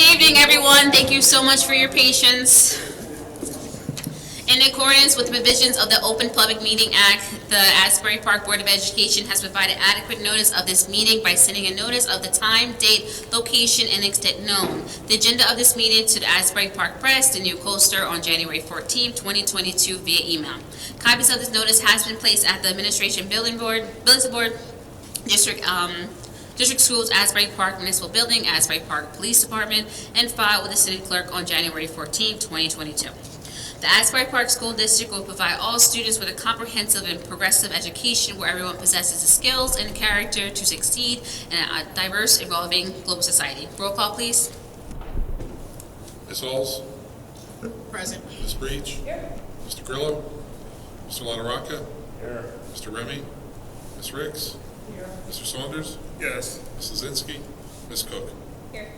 evening, everyone. Thank you so much for your patience. In accordance with the provisions of the Open Public Meeting Act, the Asbury Park Board of Education has provided adequate notice of this meeting by sending a notice of the time, date, location, and extent known. The agenda of this meeting to the Asbury Park Press, the New Coaster, on January 14, 2022 via email. Copies of this notice has been placed at the Administration Building Board, District Schools, Asbury Park Municipal Building, Asbury Park Police Department, and filed with the City Clerk on January 14, 2022. The Asbury Park School District will provide all students with a comprehensive and progressive education where everyone possesses the skills and character to succeed in a diverse, evolving global society. Roll call, please. Ms. Halls? Present. Ms. Breach? Here. Mr. Grillo? Mr. LaRocca? Here. Mr. Remy? Ms. Ricks? Here. Mr. Saunders? Yes. Ms. Lozinski? Ms. Cook? Here.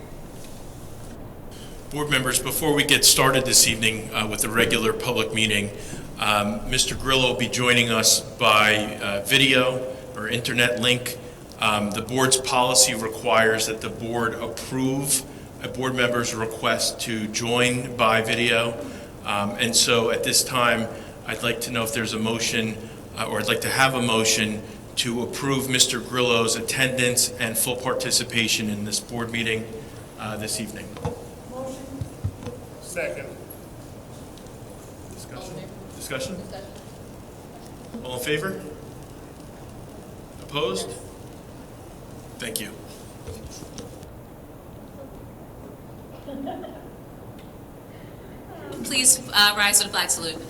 Board members, before we get started this evening with the regular public meeting, Mr. Grillo will be joining us by video or internet link. The board's policy requires that the board approve a board member's request to join by video. And so at this time, I'd like to know if there's a motion, or I'd like to have a motion to approve Mr. Grillo's attendance and full participation in this board meeting this evening. Second. Discussion? All in favor? Opposed? Thank you. Please rise for the flag salute.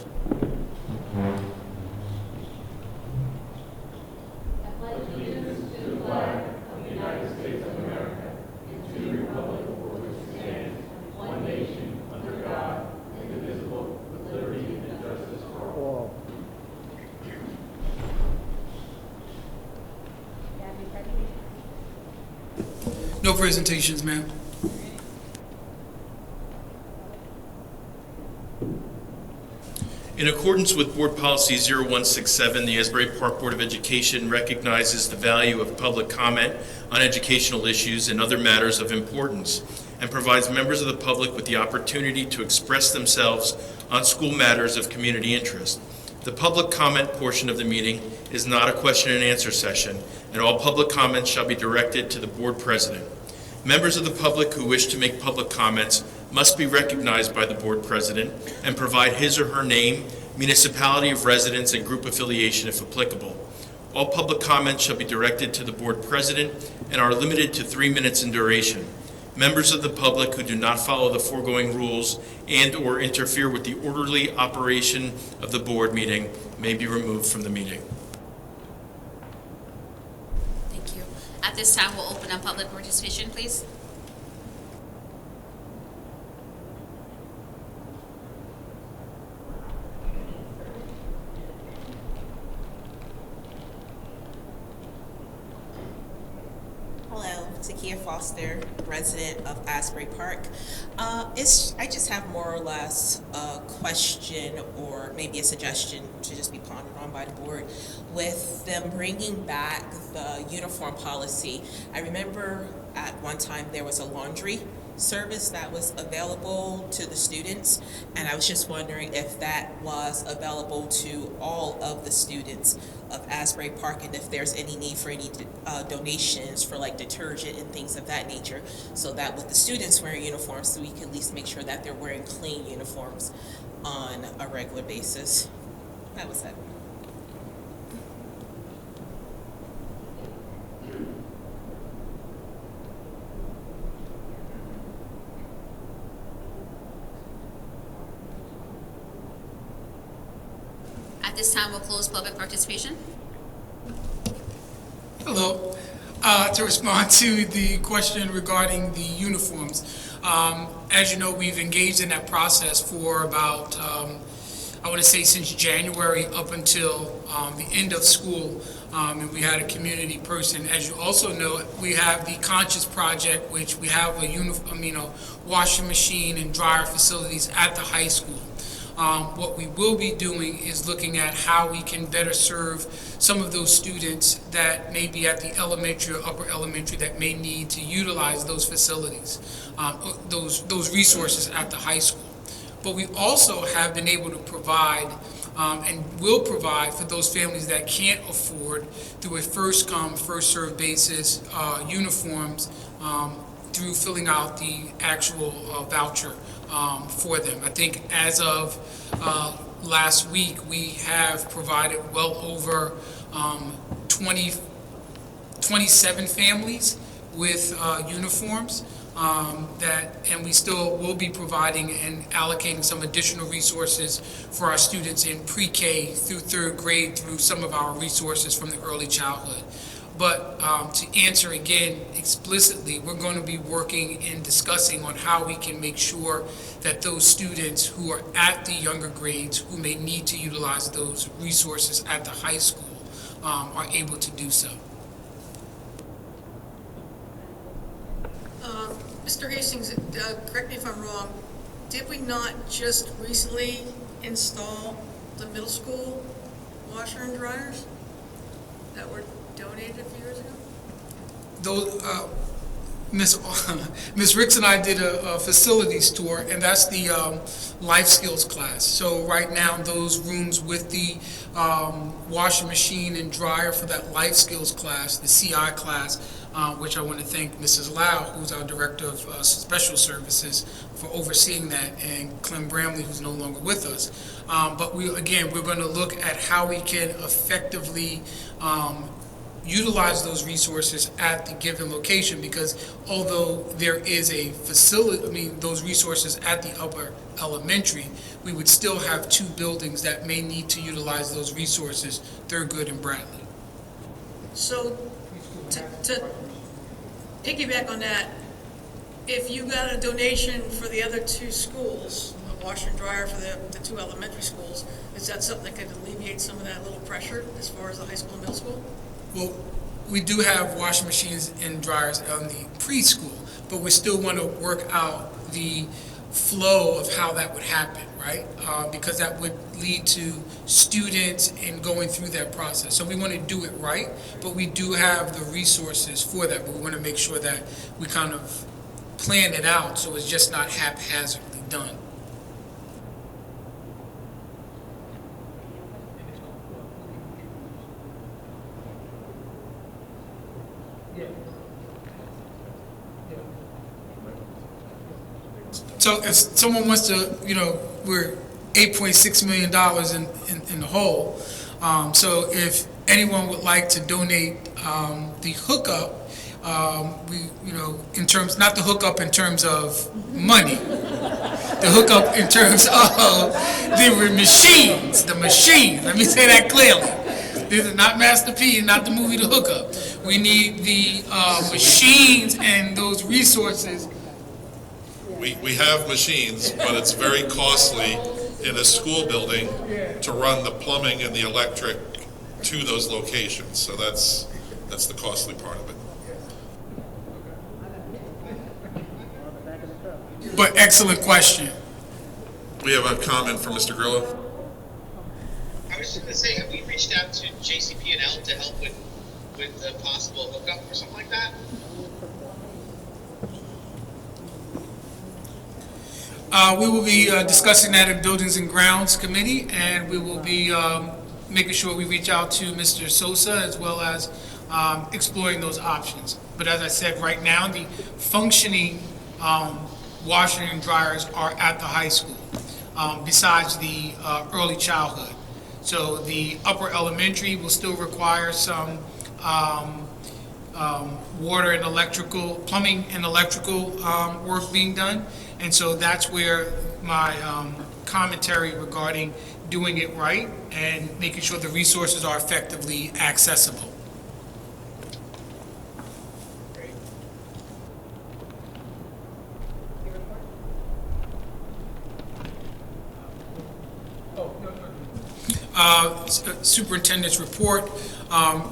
No presentations, ma'am. In accordance with Board Policy 0167, the Asbury Park Board of Education recognizes the value of public comment on educational issues and other matters of importance, and provides members of the public with the opportunity to express themselves on school matters of community interest. The public comment portion of the meeting is not a question and answer session, and all public comments shall be directed to the board president. Members of the public who wish to make public comments must be recognized by the board president and provide his or her name, municipality of residence, and group affiliation if applicable. All public comments shall be directed to the board president and are limited to 3 minutes in duration. Members of the public who do not follow the foregoing rules and/or interfere with the orderly operation of the board meeting may be removed from the meeting. Thank you. At this time, we'll open up public participation, please. Hello, Takia Foster, resident of Asbury Park. I just have more or less a question or maybe a suggestion to just be pondered on by the board with them bringing back the uniform policy. I remember at one time there was a laundry service that was available to the students, and I was just wondering if that was available to all of the students of Asbury Park, and if there's any need for any donations for like detergent and things of that nature, so that with the students wearing uniforms, so we can at least make sure that they're wearing clean uniforms on a regular basis. That was it. At this time, we'll close public participation. Hello. To respond to the question regarding the uniforms, as you know, we've engaged in that process for about, I want to say since January up until the end of school, and we had a community person. As you also know, we have the Conscious Project, which we have a washing machine and dryer facilities at the high school. What we will be doing is looking at how we can better serve some of those students that may be at the elementary or upper elementary that may need to utilize those facilities, those resources at the high school. But we also have been able to provide and will provide for those families that can't afford, through a first come, first served basis, uniforms through filling out the actual voucher for them. I think as of last week, we have provided well over 27 families with uniforms. And we still will be providing and allocating some additional resources for our students in pre-K through third grade through some of our resources from the early childhood. But to answer again explicitly, we're going to be working and discussing on how we can make sure that those students who are at the younger grades who may need to utilize those resources at the high school are able to do so. Mr. Hastings, correct me if I'm wrong, did we not just recently install the middle school washer and dryers that were donated a few years ago? Those, Ms. Ricks and I did a facilities tour, and that's the life skills class. So right now, those rooms with the washing machine and dryer for that life skills class, the CI class, which I want to thank Mrs. Lau, who's our Director of Special Services, for overseeing that, and Clem Bramley, who's no longer with us. But we're going to look at how we can effectively utilize those resources at the given location, because although there is a facility, those resources at the upper elementary, we would still have two buildings that may need to utilize those resources, Thurgood and Bradley. So to piggyback on that, if you got a donation for the other two schools, a washer and dryer for the two elementary schools, is that something that could alleviate some of that little pressure as far as the high school and middle school? Well, we do have washing machines and dryers on the preschool, but we still want to work out the flow of how that would happen, right? Because that would lead to students in going through that process. So we want to do it right, but we do have the resources for that. But we want to make sure that we kind of plan it out so it's just not haphazardly done. So if someone wants to, we're $8.6 million in the hole. So if anyone would like to donate the hookup, in terms, not the hookup in terms of money, the hookup in terms of the machines, let me say that clearly. This is not Master P, not the movie The Hookup. We need the machines and those resources. We have machines, but it's very costly in a school building to run the plumbing and the electric to those locations. So that's the costly part of it. But excellent question. We have a comment from Mr. Grillo. I was just going to say, have we reached out to JCP&L to help with the possible hookup or something like that? We will be discussing that in Buildings and Grounds Committee, and we will be making sure we reach out to Mr. Sosa as well as exploring those options. But as I said, right now, the functioning washers and dryers are at the high school, besides the early childhood. So the upper elementary will still require some water and electrical, plumbing and electrical work being done. And so that's where my commentary regarding doing it right and making sure the resources are effectively accessible. Superintendent's report.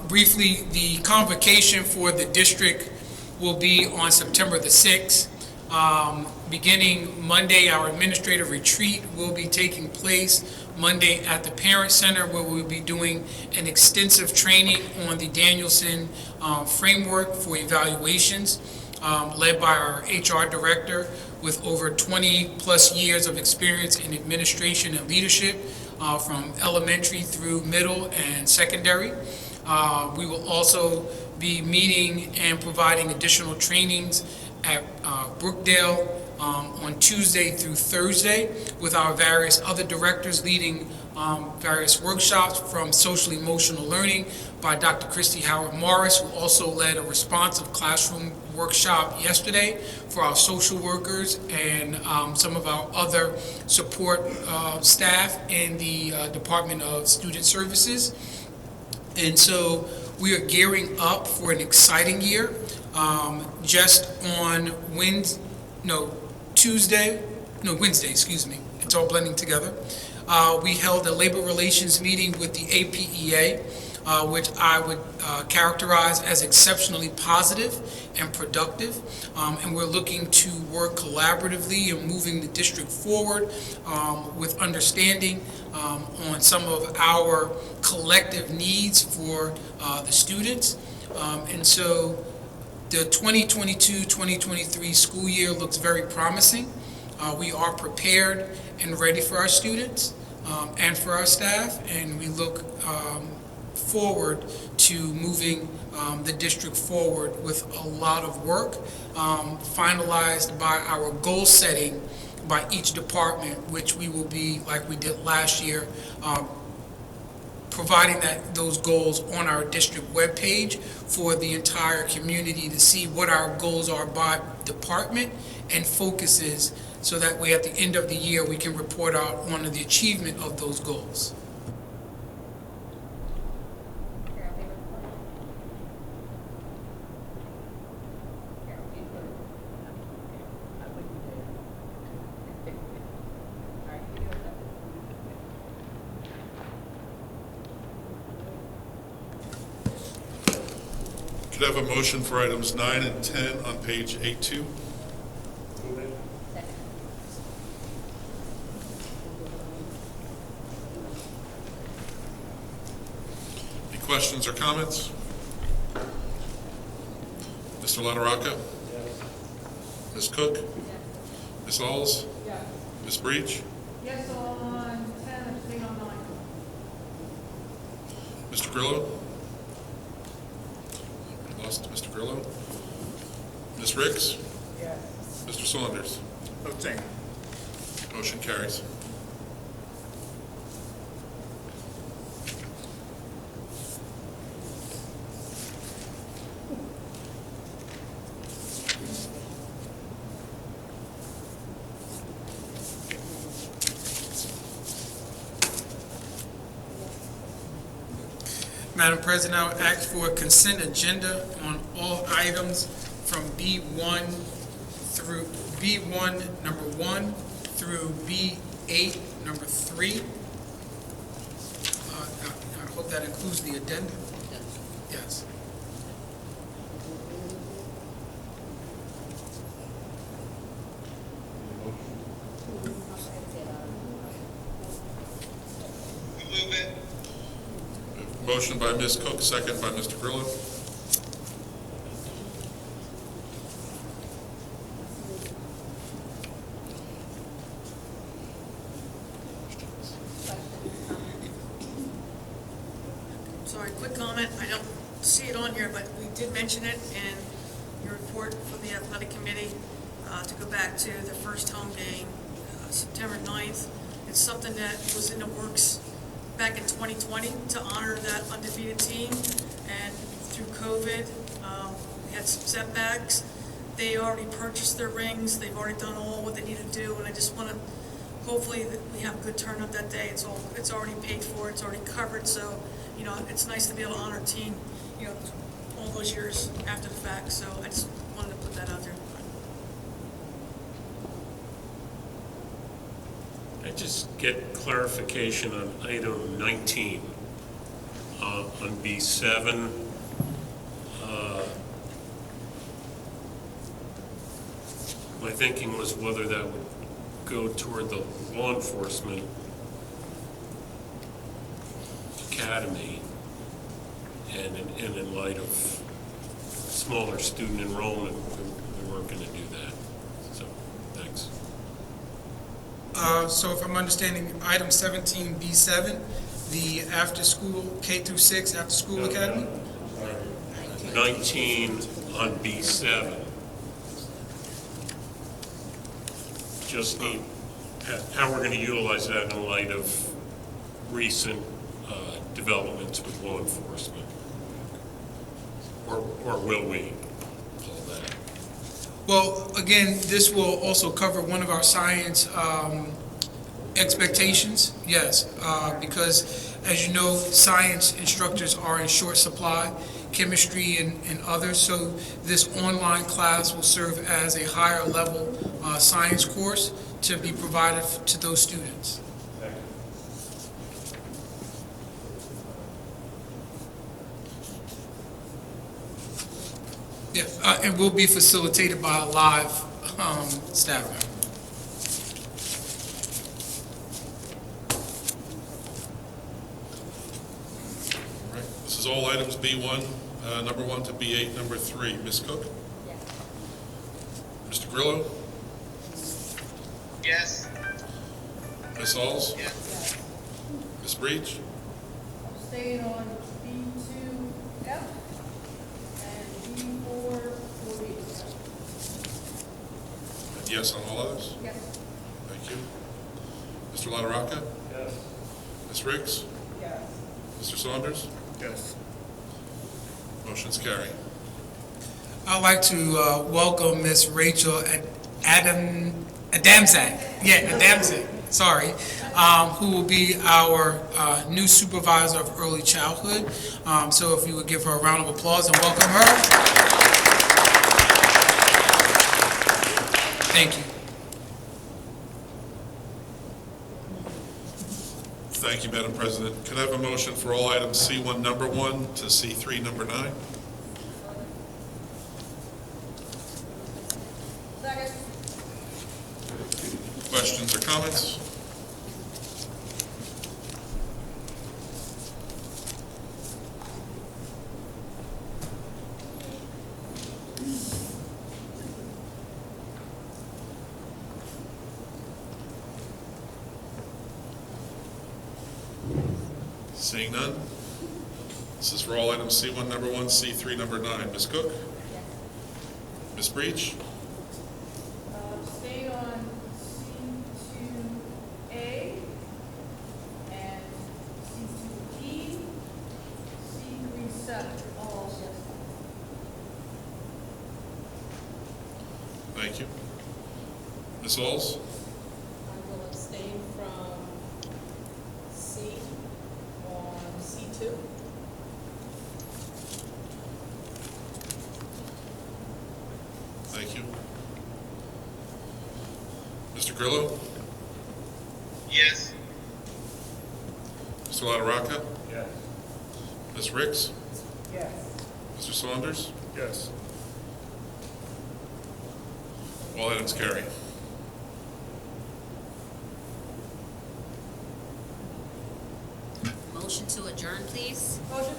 Briefly, the convocation for the district will be on September the 6th. Beginning Monday, our administrative retreat will be taking place Monday at the Parent Center, where we'll be doing an extensive training on the Danielson framework for evaluations, led by our HR director with over 20-plus years of experience in administration and leadership, from elementary through middle and secondary. We will also be meeting and providing additional trainings at Brookdale on Tuesday through Thursday, with our various other directors leading various workshops, from social emotional learning by Dr. Christy Howard Morris, who also led a responsive classroom workshop yesterday for our social workers and some of our other support staff in the Department of Student Services. And so we are gearing up for an exciting year. Just on Wednesday, excuse me, it's all blending together. We held a labor relations meeting with the APEA, which I would characterize as exceptionally positive and productive. And we're looking to work collaboratively in moving the district forward with understanding on some of our collective needs for the students. And so the 2022-2023 school year looks very promising. We are prepared and ready for our students and for our staff, and we look forward to moving the district forward with a lot of work, finalized by our goal setting by each department, which we will be, like we did last year, providing those goals on our district webpage for the entire community to see what our goals are by department and focuses, so that way at the end of the year we can report out on the achievement of those goals. Could I have a motion for items 9 and 10 on page 8-2? Any questions or comments? Mr. LaNarocca? Ms. Cook? Ms. Alls? Ms. Breach? Yes on 10, abstain on 9. Mr. Grillo? Lost Mr. Grillo. Ms. Ricks? Yes. Mr. Saunders? Abstain. Motion carries. Madam President, I would ask for a consent agenda on all items from B1 number 1 through B8 number 3. I hope that includes the addendum. Yes. Move it. Motion by Ms. Cook, second by Mr. Grillo. Sorry, quick comment. I don't see it on here, but we did mention it in your report for the athletic committee, to go back to the first home game, September 9th. It's something that was in the works back in 2020 to honor that undefeated team, and through COVID, we had some setbacks. They already purchased their rings. They've already done all what they need to do, and I just want to, hopefully, that we have a good turnout that day. It's already paid for. It's already covered. So, it's nice to be able to honor a team, all those years after the fact. So I just wanted to put that out there. I just get clarification on item 19, on B7. My thinking was whether that would go toward the law enforcement academy, and in light of smaller student enrollment, we weren't going to do that. So, thanks. So if I'm understanding, item 17B7, the after-school, K through 6 after-school academy? 19 on B7. Just need, how we're going to utilize that in light of recent developments with law enforcement. Or will we? All that. Well, again, this will also cover one of our science expectations, yes, because as you know, science instructors are in short supply, chemistry and others, so this online class will serve as a higher level science course to be provided to those students. Yeah, it will be facilitated by a live staff member. All right, this is all items B1, number 1 to B8, number 3. Ms. Cook? Mr. Grillo? Yes. Ms. Halls? Yes. Ms. Breach? Staying on B2F and B4 will be. And yes on all others? Yes. Thank you. Mr. LaRocca? Yes. Ms. Riggs? Yes. Mr. Saunders? Yes. Motion's carried. I'd like to welcome Miss Rachel Adamczak. Yeah, Adamczak. Sorry, who will be our new supervisor of early childhood. So if you would give her a round of applause and welcome her. Thank you. Thank you, Madam President. Can I have a motion for all items C1 number 1 to C3 number 9? Second. Questions or comments? Seeing none? This is for all items C1 number 1, C3 number 9. Ms. Cook? Ms. Breach? Staying on C2A and C2E, C37, all yes. Thank you. Ms. Halls? I will abstain from C on C2. Thank you. Mr. Grillo? Yes. Mr. LaRocca? Yes. Ms. Riggs? Yes. Mr. Saunders? Yes. All items carry. Motion to adjourn, please. Motion?